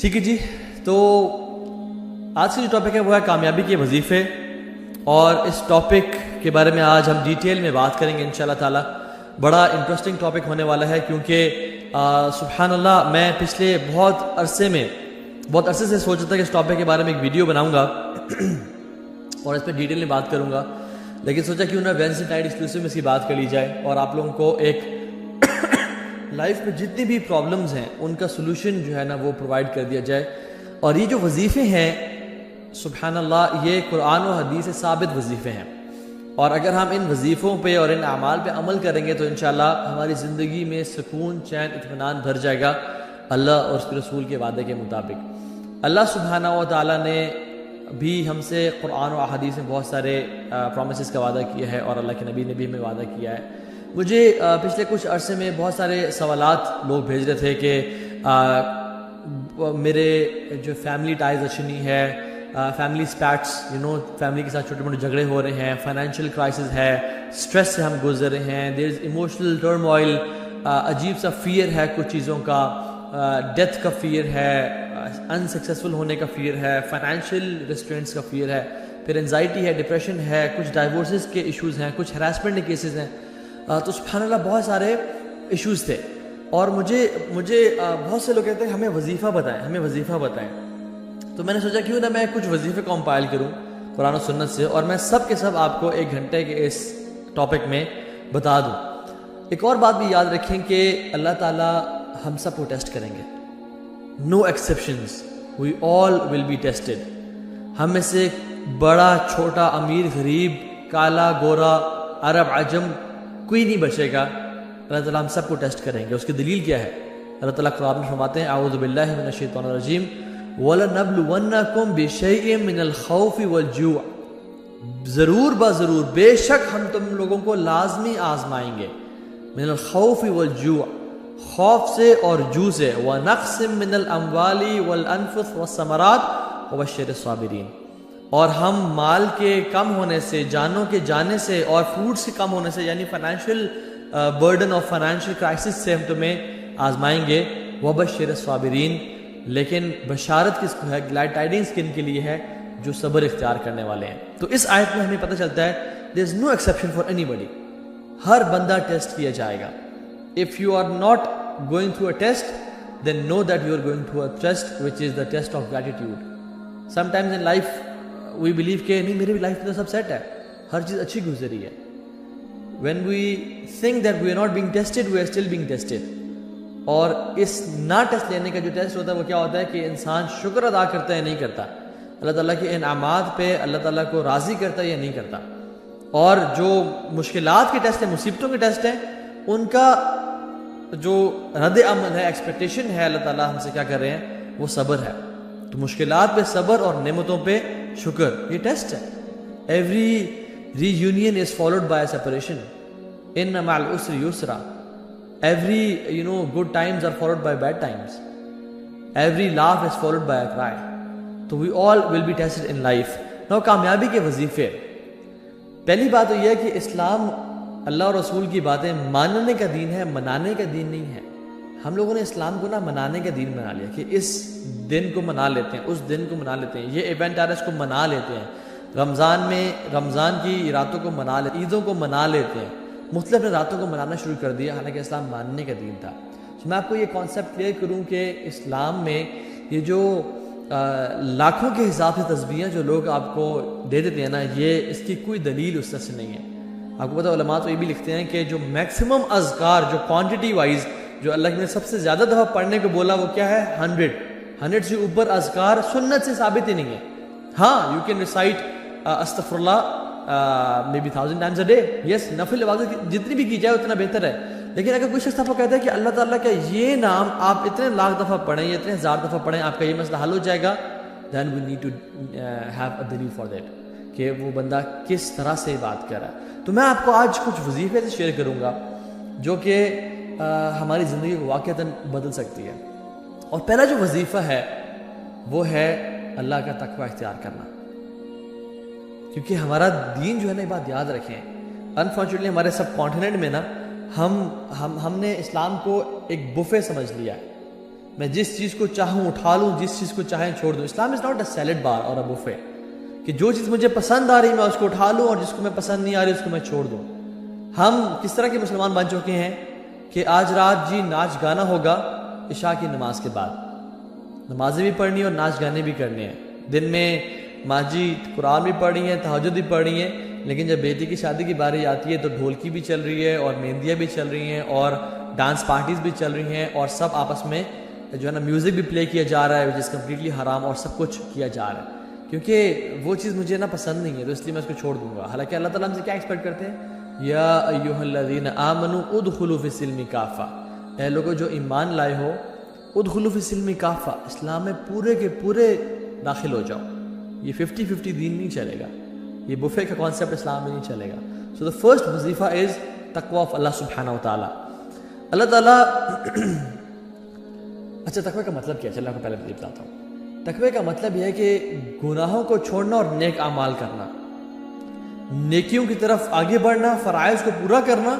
ٹھیک ہے جی، تو آج کا جو ٹاپک ہے وہ ہے کامیابی کے وظیفے، اور اس ٹاپک کے بارے میں آج ہم ڈیٹیل میں بات کریں گے انشاءاللہ تعالی۔ بڑا انٹرسٹنگ ٹاپک ہونے والا ہے، کیونکہ سبحان اللہ میں پچھلے بہت عرصے سے سوچا تھا کہ اس ٹاپک کے بارے میں ایک ویڈیو بناؤں گا اور اس پہ ڈیٹیل میں بات کروں گا، لیکن سوچا کیوں نہ وینسڈے نائٹ ایکسکلوسیو میں اس کی بات کر لی جائے اور آپ لوگوں کو ایک لائف میں جتنی بھی پرابلمز ہیں ان کا سلوشن جو ہے نا وہ پرووائڈ کر دیا جائے۔ اور یہ جو وظیفے ہیں سبحان اللہ، یہ قرآن و حدیث سے ثابت وظیفے ہیں، اور اگر ہم ان وظیفوں پہ اور ان اعمال پہ عمل کریں گے تو انشاءاللہ ہماری زندگی میں سکون، چین، اطمینان بھر جائے گا اللہ اور اس کے رسول کے وعدے کے مطابق۔ اللہ سبحانہ و تعالیٰ نے بھی ہم سے قرآن و احادیث میں بہت سارے پرومسز کا وعدہ کیا ہے، اور اللہ کے نبی نے بھی ہمیں وعدہ کیا ہے۔ مجھے پچھلے کچھ عرصے میں بہت سارے سوالات لوگ بھیج رہے تھے کہ میرے جو فیملی ٹائز اچھی نہیں ہے، فیملی اسپیٹس فیملی کے ساتھ چھوٹے موٹے جھگڑے ہو رہے ہیں، فائنینشیل کرائسس ہے، اسٹریس سے ہم گزر رہے ہیں، دیر از ایموشنل ٹرموائل، عجیب سا فیئر ہے کچھ چیزوں کا، ڈیتھ کا فیئر ہے، انسکسیسفل ہونے کا فیئر ہے، فائنینشیل ریسٹرینٹس کا فیئر ہے، پھر انزائٹی ہے، ڈپریشن ہے، کچھ ڈائیورسز کے ایشوز ہیں، کچھ ہراسمنٹ کے کیسز ہیں۔ تو سبحان اللہ بہت سارے ایشوز تھے، اور مجھے بہت سے لوگ کہتے ہیں ہمیں وظیفہ بتائیں۔ تو میں نے سوچا کیوں نہ میں کچھ وظیفے کمپائل کروں قرآن و سنت سے، اور میں سب کے سب آپ کو 1 گھنٹے کے اس ٹاپک میں بتا دوں۔ ایک اور بات بھی یاد رکھیں کہ اللہ تعالیٰ ہم سب کو ٹیسٹ کریں گے، no exceptions, we all will be tested. ہم میں سے بڑا چھوٹا، امیر غریب، کالا گورا، عرب عجم، کوئی نہیں بچے گا، اللہ تعالیٰ ہم سب کو ٹیسٹ کریں گے۔ اس کی دلیل کیا ہے؟ اللہ تعالیٰ قرآن میں فرماتے ہیں اعوذ باللہ من الشیطان الرجیم وَلَنَبْلُوَنَّكُمْ بِشَيْءٍ مِّنَ الْخَوْفِ وَالْجُوعِ، ضرور بے شک ہم تم لوگوں کو لازمی آزمائیں گے، من الخوف والجوع، خوف سے اور جو سے، وَنَقْصٍ مِّنَ الْأَمْوَالِ وَالْأَنفُسِ وَالثَّمَرَاتِ وَبَشِّرِ الصَّابِرِينَ، اور ہم مال کے کم ہونے سے، جانوں کے جانے سے، اور فروٹس کے کم ہونے سے، یعنی فائنینشیل برڈن اور فائنینشیل کرائسس سے ہم تمہیں آزمائیں گے، وَبَشِّرِ الصَّابِرِينَ، لیکن بشارت کس کو ہے، گلیڈ ٹائڈنگز کن کے لیے ہے؟ جو صبر اختیار کرنے والے ہیں۔ تو اس آیت میں ہمیں پتہ چلتا ہے there is no exception for anybody، ہر بندہ ٹیسٹ کیا جائے گا۔ if you are not going through a test then know that you are going through a test which is the test of gratitude۔ sometimes in life we believe کہ نہیں میری life میں تو سب set ہے، ہر چیز اچھی گزری ہے، when we think that we are not being tested we are still being tested۔ اور اس نہ ٹیسٹ لینے کا جو ٹیسٹ ہوتا ہے وہ کیا ہوتا ہے کہ انسان شکر ادا کرتا ہے یا نہیں کرتا، اللہ تعالیٰ کے انعامات پہ اللہ تعالیٰ کو راضی کرتا ہے یا نہیں کرتا۔ اور جو مشکلات کے ٹیسٹ ہیں، مصیبتوں کے ٹیسٹ ہیں، ان کا جو رد عمل ہے، ایکسپیکٹیشن ہے، اللہ تعالیٰ ہم سے کیا کر رہے ہیں؟ وہ صبر ہے۔ تو مشکلات پہ صبر اور نعمتوں پہ شکر، یہ ٹیسٹ ہے۔ Every reunion is followed by separation, ان مع العسر یسرا، every good times are followed by bad times, every laugh is followed by a cry، تو we all will be tested in life۔ now کامیابی کے وظیفے، پہلی بات تو یہ ہے کہ اسلام اللہ اور رسول کی باتیں ماننے کا دین ہے، منانے کا دین نہیں ہے۔ ہم لوگوں نے اسلام کو منانے کا دین بنا لیا کہ اس دن کو منا لیتے ہیں، اس دن کو منا لیتے ہیں، یہ ایونٹ آ رہا ہے اس کو منا لیتے ہیں، رمضان میں رمضان کی راتوں کو منا لیتے ہیں، عیدوں کو منا لیتے ہیں، مختلف راتوں کو منانا شروع کر دیا، حالانکہ اسلام ماننے کا دین تھا۔ تو میں آپ کو یہ کانسیپٹ کلیئر کروں کہ اسلام میں یہ جو لاکھوں کے حساب سے تسبیحیں جو لوگ آپ کو دے دیتے ہیں نا، یہ اس کی کوئی دلیل اس طرح سے نہیں ہے۔ آپ کو پتہ علماء تو یہ بھی لکھتے ہیں کہ جو میکسیمم اذکار، جو کوانٹٹی وائز جو اللہ نے سب سے زیادہ دفعہ پڑھنے کو بولا وہ کیا ہے؟ 100 سے اوپر اذکار سنت سے ثابت ہی نہیں ہے۔ ہاں یو کین ریسائٹ استغفر اللہ maybe 1000 times a day، یس، نفل عبادت جتنی بھی کی جائے اتنا بہتر ہے، لیکن اگر کوئی شخص آپ کو کہتا ہے کہ اللہ تعالیٰ کا یہ نام آپ اتنے لاکھ دفعہ پڑھیں یا اتنے ہزار دفعہ پڑھیں آپ کا یہ مسئلہ حل ہو جائے گا، then we need to have a دلیل for that، کہ وہ بندہ کس طرح سے بات کر رہا ہے۔ تو میں آپ کو آج کچھ وظیفے سے شیئر کروں گا جو کہ ہماری زندگی کو واقعتاً بدل سکتی ہے۔ اور پہلا جو وظیفہ ہے وہ ہے اللہ کا تقوی اختیار کرنا، کیونکہ ہمارا دین جو ہے نا، یہ بات یاد رکھیں، انفارچونیٹلی ہمارے سب کانٹیننٹ میں نا ہم نے اسلام کو ایک بفے سمجھ لیا ہے میں جس چیز کو چاہوں اٹھا لوں، جس چیز کو چاہیں چھوڑ دوں. اسلام از ناٹ اے سیلڈ بار اور اے بوفے کہ جو چیز مجھے پسند آ رہی میں اس کو اٹھا لوں اور جس کو میں پسند نہیں آ رہی اس کو میں چھوڑ دوں. ہم کس طرح کے مسلمان بن چکے ہیں کہ آج رات جی ناچ گانا ہوگا عشاء کی نماز کے بعد، نمازیں بھی پڑھنی اور ناچ گانے بھی کرنے ہیں. دن میں ماں جی قرآن بھی پڑھ رہی ہیں، تہجد بھی پڑھ رہی ہیں، لیکن جب بیٹی کی شادی کی باری آتی ہے تو ڈھولکی بھی چل رہی ہے اور مہندیاں بھی چل رہی ہیں اور ڈانس پارٹیز بھی چل رہی ہیں اور سب آپس میں جو ہے نا میوزک بھی پلے کیا جا رہا ہے وچ از کمپلیٹلی حرام، اور سب کچھ کیا جا رہا ہے کیونکہ وہ چیز مجھے نا پسند نہیں ہے، تو اس لیے میں اس کو چھوڑ دوں گا. حالانکہ اللہ تعالیٰ ہم سے کیا ایکسپیکٹ کرتے ہیں؟ یا ایھا الذین آمنوا ادخلوا فی السلم کافہ، اے لوگوں جو ایمان لائے ہو، ادخلوا فی السلم کافہ، اسلام میں پورے کے پورے داخل ہو جاؤ. یہ 50-50 دین نہیں چلے گا، یہ بفے کا کانسیپٹ اسلام میں نہیں چلے گا. سو دا فرسٹ وظیفہ از تقوی آف اللہ سبحانہ و تعالیٰ. اللہ تعالیٰ اچھا تقوی کا مطلب کیا ہے؟ چلو آپ کو پہلے بتاتا ہوں. تقوی کا مطلب یہ ہے کہ گناہوں کو چھوڑنا اور نیک اعمال کرنا، نیکیوں کی طرف آگے بڑھنا، فرائض کو پورا کرنا.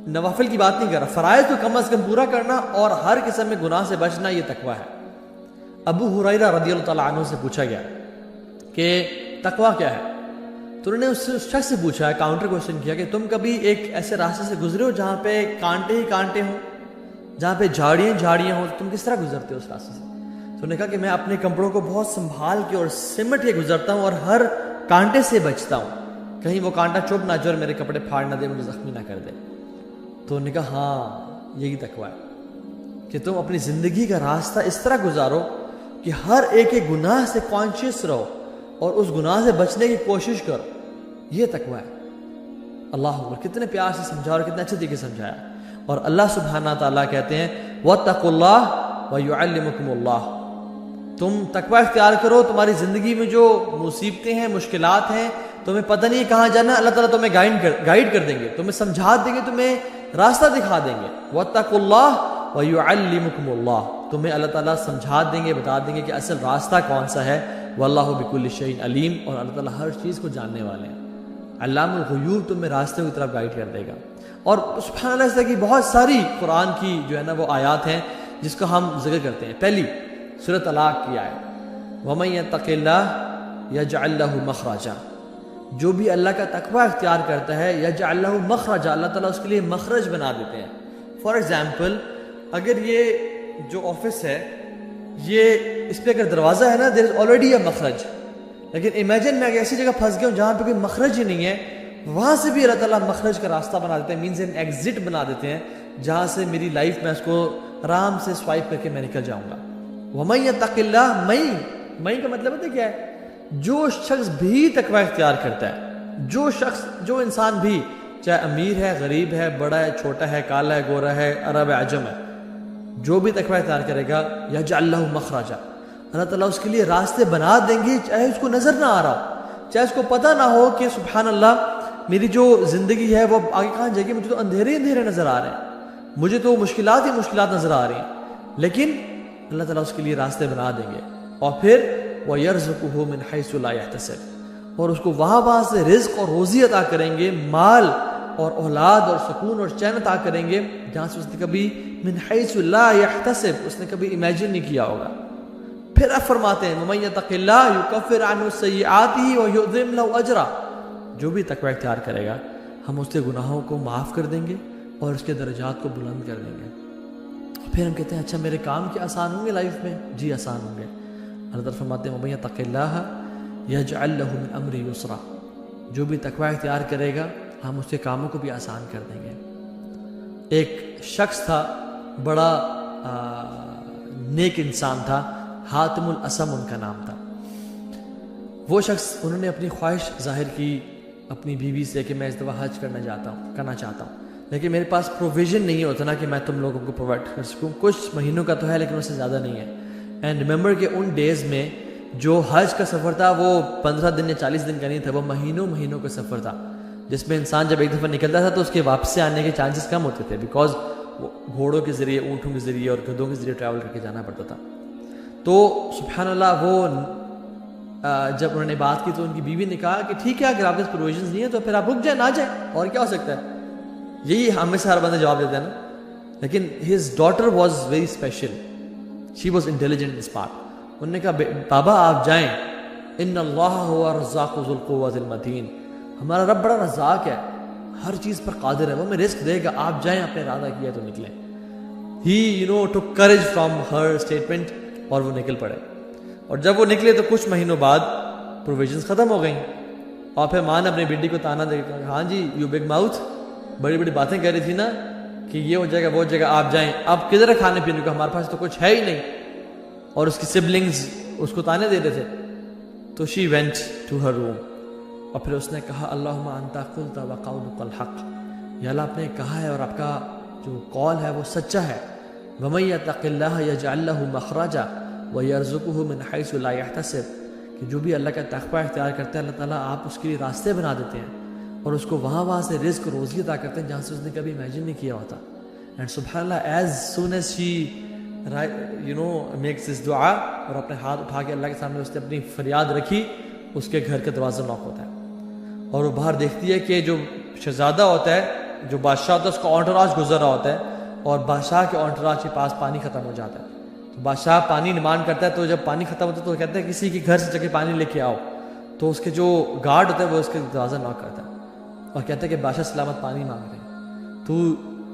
نوافل کی بات نہیں کر رہا، فرائض کو کم از کم پورا کرنا اور ہر قسم میں گناہ سے بچنا، یہ تقوی ہے. ابو ہریرہ رضی اللہ تعالیٰ عنہ سے پوچھا گیا کہ تقوی کیا ہے؟ تو انہوں نے اس شخص سے پوچھا، کاؤنٹر کوشچن کیا کہ تم کبھی ایک ایسے راستے سے گزرے ہو جہاں پہ کانٹے ہی کانٹے ہوں، جہاں پہ جھاڑیاں ہوں، تم کس طرح گزرتے ہو اس راستے سے؟ تو انہوں نے کہا کہ میں اپنے کپڑوں کو بہت سنبھال کے اور سمٹ کے گزرتا ہوں اور ہر کانٹے سے بچتا ہوں، کہیں وہ کانٹا چپ نہ جائے اور میرے کپڑے پھاڑ نہ دے، مجھے زخمی نہ کر دے. تو انہوں نے کہا ہاں یہی تقوی ہے کہ تم اپنی زندگی کا راستہ اس طرح گزارو کہ ہر ایک گناہ سے کانشیس رہو اور اس گناہ سے بچنے کی کوشش کرو. یہ تقوی ہے. اللہ اکبر، کتنے پیار سے سمجھا اور کتنے اچھے طریقے سے سمجھایا. اور اللہ سبحانہ تعالیٰ کہتے ہیں وَاتَّقُوا اللَّهَ وَيُعَلِّمُكُمُ اللَّهُ، تم تقوی اختیار کرو. تمہاری زندگی میں جو مصیبتیں ہیں، مشکلات ہیں، تمہیں پتہ نہیں ہے کہاں جانا، اللہ تعالیٰ تمہیں گائیڈ کر دیں گے، تمہیں سمجھا دیں گے، تمہیں راستہ دکھا دیں گے. وَاتَّقُوا اللَّهَ وَيُعَلِّمُكُمُ اللَّهُ، تمہیں اللہ تعالیٰ سمجھا دیں گے، بتا دیں گے کہ اصل راستہ کون سا ہے. وَاللَّهُ بِكُلِّ شَيْءٍ عَلِيمٌ، اور اللہ تعالیٰ ہر چیز کو جاننے والے ہیں. علام الغیوب تمہیں راستے کی طرف گائیڈ کر دے گا. اور سبحان اللہ، اس طرح کی بہت ساری قرآن کی جو ہے نا وہ آیات ہیں جس کو ہم ذکر کرتے ہیں. پہلی سورۃ طلاق کی آیت، وَمَن يَتَّقِ اللَّهَ يَجْعَلْ لَهُ مَخْرَجًا، جو بھی اللہ کا تقوی اختیار کرتا ہے، یجعل لہ مخرجا، اللہ تعالیٰ اس کے لیے مخرج بنا دیتے ہیں. فار ایگزامپل، اگر یہ جو آفس ہے، یہ اس پہ اگر دروازہ ہے نا، دیر از آلریڈی اے مخرج، لیکن امیجن میں اگر ایسی جگہ پھنس گیا ہوں جہاں پہ کوئی مخرج ہی نہیں ہے، وہاں سے بھی اللہ تعالیٰ مخرج کا راستہ بنا دیتے ہیں، مینز این ایگزٹ بنا دیتے ہیں جہاں سے میری لائف میں اس کو آرام سے سوائپ کر کے میں نکل جاؤں گا. وَمَن يَتَّقِ اللَّهَ، مئی کا مطلب ہے کیا ہے؟ جو شخص بھی تقوی اختیار کرتا ہے، جو انسان بھی، چاہے امیر ہے، غریب ہے، بڑا ہے، چھوٹا ہے، کالا ہے، گورا ہے، عرب ہے، عجم ہے، جو بھی تقوی اختیار کرے گا، یجعل لہ مخرجا، اللہ تعالیٰ اس کے لیے راستے بنا دیں گے، چاہے اس کو نظر نہ آ رہا ہو، چاہے اس کو پتہ نہ ہو کہ سبحان اللہ میری جو زندگی ہے وہ آگے کہاں جائے گی، مجھے تو اندھیرے نظر آ رہے ہیں، مجھے تو مشکلات ہی مشکلات نظر آ رہی ہیں، لیکن اللہ تعالیٰ اس کے لیے راستے بنا دیں گے. اور پھر وَيَرْزُقُهُ مِنْ حَيْثُ لَا يَحْتَسِبُ، اور اس کو وہاں سے رزق اور روزی عطا کریں گے، مال اور اولاد اور سکون اور چین عطا کریں گے جہاں سے اس نے کبھی من حیث لا يحتسب، اس نے کبھی امیجن نہیں کیا ہوگا. پھر اب فرماتے ہیں وَمَن يَتَقِ اللَّهَ يُكَفِّرْ عَنْهُ سَيِّئَاتِهِ وَيُعْظِمْ لَهُ أَجْرًا، جو بھی تقوی اختیار کرے گا ہم اس کے گناہوں کو معاف کر دیں گے اور اس کے درجات کو بلند کر دیں گے. پھر ہم کہتے ہیں اچھا میرے کام کیا آسان ہوں گے لائف میں؟ جی آسان ہوں گے. اللہ تعالیٰ فرماتے ہیں وَمَن يَتَقِ اللَّهَ يَجْعَلْ لَهُ مِنْ أَمْرِهِ يُسْرًا، جو بھی تقوی اختیار کرے گا ہم اس کے کاموں کو بھی آسان کر دیں گے. ایک شخص تھا، بڑا نیک انسان تھا، حاتم الاسم ان کا نام تھا. وہ شخص، انہوں نے اپنی خواہش ظاہر کی اپنی بیوی سے کہ میں اس دفعہ حج کرنا چاہتا ہوں، لیکن میرے پاس پروویژن نہیں ہوتا نا کہ میں تم لوگوں کو پرووائڈ کر سکوں. کچھ مہینوں کا تو ہے لیکن اس سے زیادہ نہیں ہے. اینڈ ریممبر کہ ان ڈیز میں جو حج کا سفر تھا وہ 15 دن یا 40 دن کا نہیں تھا، وہ مہینوں کا سفر تھا، جس میں انسان جب ایک دفعہ نکلتا تھا تو اس کے واپس سے آنے کے چانسز کم ہوتے تھے، بیکاز گھوڑوں کے ذریعے، اونٹوں کے ذریعے اور گدھوں کے ذریعے ٹریول کر کے جانا پڑتا تھا. تو سبحان اللہ، وہ جب انہوں نے بات کی تو ان کی بیوی نے کہا کہ ٹھیک ہے اگر آپ کے پروویژنز نہیں ہے تو پھر آپ رک جائیں، نہ جائیں، اور کیا ہو سکتا ہے. یہی ہمیں سے ہر بندہ جواب دیتا ہے نا. لیکن his daughter was very special. She was intelligent in this part. انہوں نے کہا بابا آپ جائیں, ان اللہ هو الرزاق ذو القوة المتین, ہمارا رب بڑا رزاق ہے, ہر چیز پر قادر ہے, وہ ہمیں رزق دے گا, آپ جائیں, آپ نے ارادہ کیا تو نکلیں. He took courage from her statement اور وہ نکل پڑے. اور جب وہ نکلے تو کچھ مہینوں بعد پروویژنس ختم ہو گئیں, اور پھر ماں نے اپنی بیٹی کو تانا دے کر ہاں جی یو بگ ماؤتھ, بڑی بڑی باتیں کہہ رہی تھی نا کہ یہ ہو جائے گا وہ ہو جائے گا, آپ جائیں, اب کدھر ہے کھانے پینے کو, ہمارے پاس تو کچھ ہے ہی نہیں. اور اس کی سبلنگز اس کو تانے دے رہے تھے. تو شی وینٹ ٹو ہر روم, اور پھر اس نے کہا اللہم انت قلت وقولک الحق, یا اللہ آپ نے کہا ہے اور آپ کا جو قول ہے وہ سچا ہے. ومن یتق اللہ یجعل لہ مخرجا ویرزقہ من حیث لا یحتسب, کہ جو بھی اللہ کا تقوی اختیار کرتا ہے اللہ تعالیٰ آپ اس کے لیے راستے بنا دیتے ہیں اور اس کو وہاں سے رزق روزی عطا کرتے ہیں جہاں سے اس نے کبھی امیجن نہیں کیا ہوتا. اینڈ سبحان اللہ, as soon as she makes this دعا, اور اپنے ہاتھ اٹھا کے اللہ کے سامنے اس نے اپنی فریاد رکھی, اس کے گھر کا دروازہ ناک ہوتا ہے اور وہ باہر دیکھتی ہے کہ جو شہزادہ ہوتا ہے, جو بادشاہ ہوتا ہے, اس کا انٹراج گزر رہا ہوتا ہے اور بادشاہ کے انٹراج کے پاس پانی ختم ہو جاتا ہے. تو بادشاہ پانی ڈیمانڈ کرتا ہے, تو جب پانی ختم ہوتا ہے تو کہتا ہے کسی کے گھر سے جا کے پانی لے کے آؤ. تو اس کے جو گارڈ ہوتا ہے وہ اس کے دروازہ ناک کرتا ہے اور کہتا ہے کہ بادشاہ سلامت پانی مانگ رہے ہیں.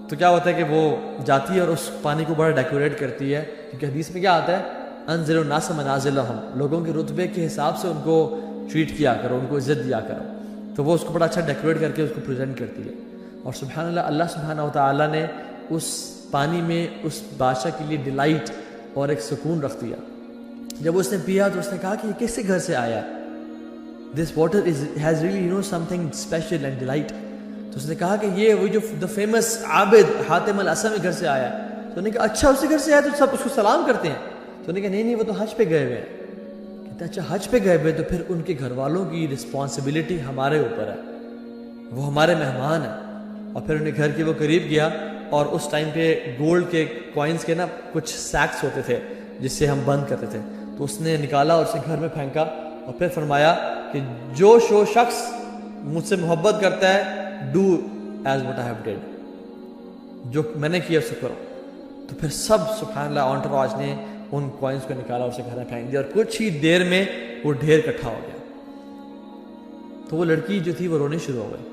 تو کیا ہوتا ہے کہ وہ جاتی ہے اور اس پانی کو بڑا ڈیکوریٹ کرتی ہے, کیونکہ حدیث میں کیا آتا ہے انزل الناس منازلہم, لوگوں کے رتبے کے حساب سے ان کو ٹریٹ کیا کرو, ان کو عزت دیا کرو. تو وہ اس کو بڑا اچھا ڈیکوریٹ کر کے اس کو پریزنٹ کرتی ہے. اور سبحان اللہ, اللہ سبحانہ وتعالیٰ نے اس پانی میں اس بادشاہ کے لیے ڈیلائٹ اور ایک سکون رکھ دیا. جب اس نے پیا تو اس نے کہا کہ یہ کس کے گھر سے آیا, this water has really something special and delight. تو اس نے کہا کہ یہ وہی جو دا فیمس عابد حاتم الاسمی گھر سے آیا. تو انہوں نے کہا اچھا اسی گھر سے آیا, تو سب اس کو سلام کرتے ہیں. تو انہوں نے کہا نہیں وہ تو حج پہ گئے ہوئے ہیں. کہتے اچھا حج پہ گئے ہوئے, تو پھر ان کے گھر والوں کی رسپانسبلٹی ہمارے اوپر ہے, وہ ہمارے مہمان ہیں. اور پھر انہیں گھر کے وہ قریب گیا, اور اس ٹائم پہ گولڈ کے کوائنس کے نا کچھ سیکس ہوتے تھے جس سے ہم بند کرتے تھے, تو اس نے نکالا اور اسے گھر میں پھینکا, اور پھر فرمایا کہ جو شخص مجھ سے محبت کرتا ہے do as what I have did, جو میں نے کیا اسے کرو. تو پھر سب سبحان اللہ انٹراج نے ان کوائنس کو نکالا اور اسے گھر میں پھینک دیا, اور کچھ ہی دیر میں وہ ڈھیر اکٹھا ہو گیا. تو وہ لڑکی جو تھی وہ رونے شروع ہو گئی.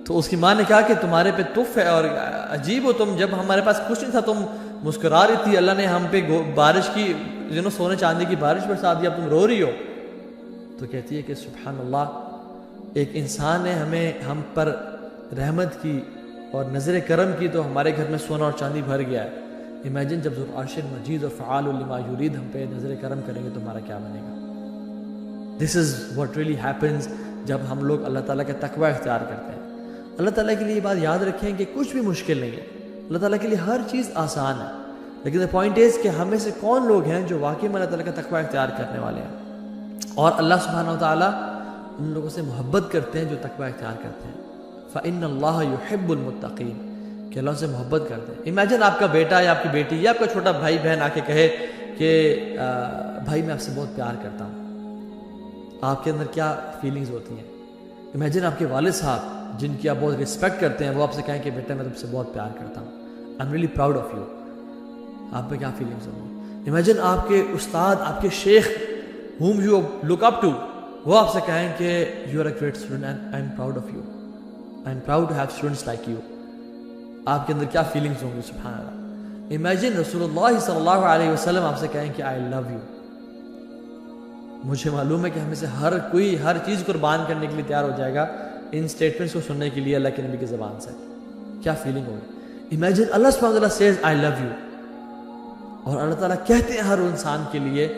تو اس کی ماں نے کہا کہ تمہارے پہ تف ہے اور عجیب ہو تم, جب ہمارے پاس کچھ نہیں تھا تم مسکرا رہی تھی, اللہ نے ہم پہ بارش کی سونے چاندی کی بارش برسا دی, اب تم رو رہی ہو. تو کہتی ہے کہ سبحان اللہ, ایک انسان نے ہم پر رحمت کی اور نظر کرم کی تو ہمارے گھر میں سونا اور چاندی بھر گیا ہے. امیجن جب ذو العرش مجید اور فعال لما یرید ہم پہ نظر کرم کریں گے تو ہمارا کیا بنے گا. دس از واٹ ریئلی ہیپنز جب ہم لوگ اللہ تعالیٰ کا تقوی اختیار کرتے ہیں. اللہ تعالیٰ کے لیے یہ بات یاد رکھیں کہ کچھ بھی مشکل نہیں ہے, اللہ تعالیٰ کے لیے ہر چیز آسان ہے. لیکن دا پوائنٹ از کہ ہم میں سے کون لوگ ہیں جو واقعی میں اللہ تعالیٰ کا تقوی اختیار کرنے والے ہیں, اور اللہ سبحانہ وتعالیٰ ان لوگوں سے محبت کرتے ہیں جو تقوی اختیار کرتے ہیں. فَإِنَّ اللَّهَ يُحِبُّ الْمُتَّقِينَ, کہ اللہ سے محبت کرتے ہیں. امیجن آپ کا بیٹا یا آپ کی بیٹی یا آپ کا چھوٹا بھائی بہن آ کے کہے کہ بھائی میں آپ سے بہت پیار کرتا ہوں, آپ کے اندر کیا فیلنگز ہوتی ہیں. امیجن آپ کے والد صاحب جن کی آپ بہت رسپیکٹ کرتے ہیں وہ آپ سے کہیں کہ بیٹا میں تم سے بہت پیار کرتا ہوں, I am really proud of you, آپ پہ کیا فیلنگز ہوں گی. امیجن آپ کے استاد, آپ کے شیخ whom you look up to, وہ آپ سے کہیں کہ you are a great student and I am proud of you, I am proud to have students like you. آپ کے اندر کیا فیلنگز ہوں گی. سبحان اللہ. امیجن رسول اللہ صلی اللہ علیہ وسلم آپ سے کہیں کہ I love you. مجھے معلوم ہے کہ ہمیں سے ہر کوئی ہر چیز قربان کرنے کے لیے تیار ہو جائے گا ان سٹیٹمنٹس کو سننے کے لیے اللہ کے نبی کی زبان سے. کیا فیلنگ ہوگی. امیجن اللہ سبحانہ وتعالیٰ says I love you, اور اللہ تعالیٰ کہتے ہیں ہر انسان کے لیے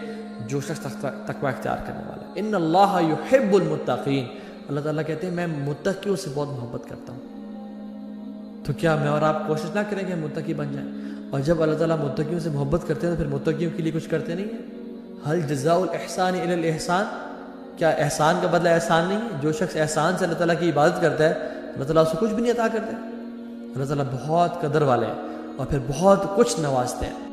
جو شخص تقوی اختیار کرنے والا ہے, ان اللہ یحب المتقین, اللہ تعالیٰ کہتے ہیں میں متقیوں سے بہت محبت کرتا ہوں. تو کیا میں اور آپ کوشش نہ کریں کہ ہم متقی بن جائیں. اور جب اللہ تعالیٰ متقیوں سے محبت کرتے ہیں تو پھر متقیوں کے لیے کچھ کرتے نہیں ہیں. حل جزاء الاحسان الا الاحسان, کیا احسان کا بدلہ احسان نہیں ہے. جو شخص احسان سے اللہ تعالیٰ کی عبادت کرتا ہے اللہ تعالیٰ اس کو کچھ بھی نہیں عطا کرتا ہے. اللہ تعالیٰ بہت قدر والے ہیں اور پھر بہت کچھ نوازتے ہیں.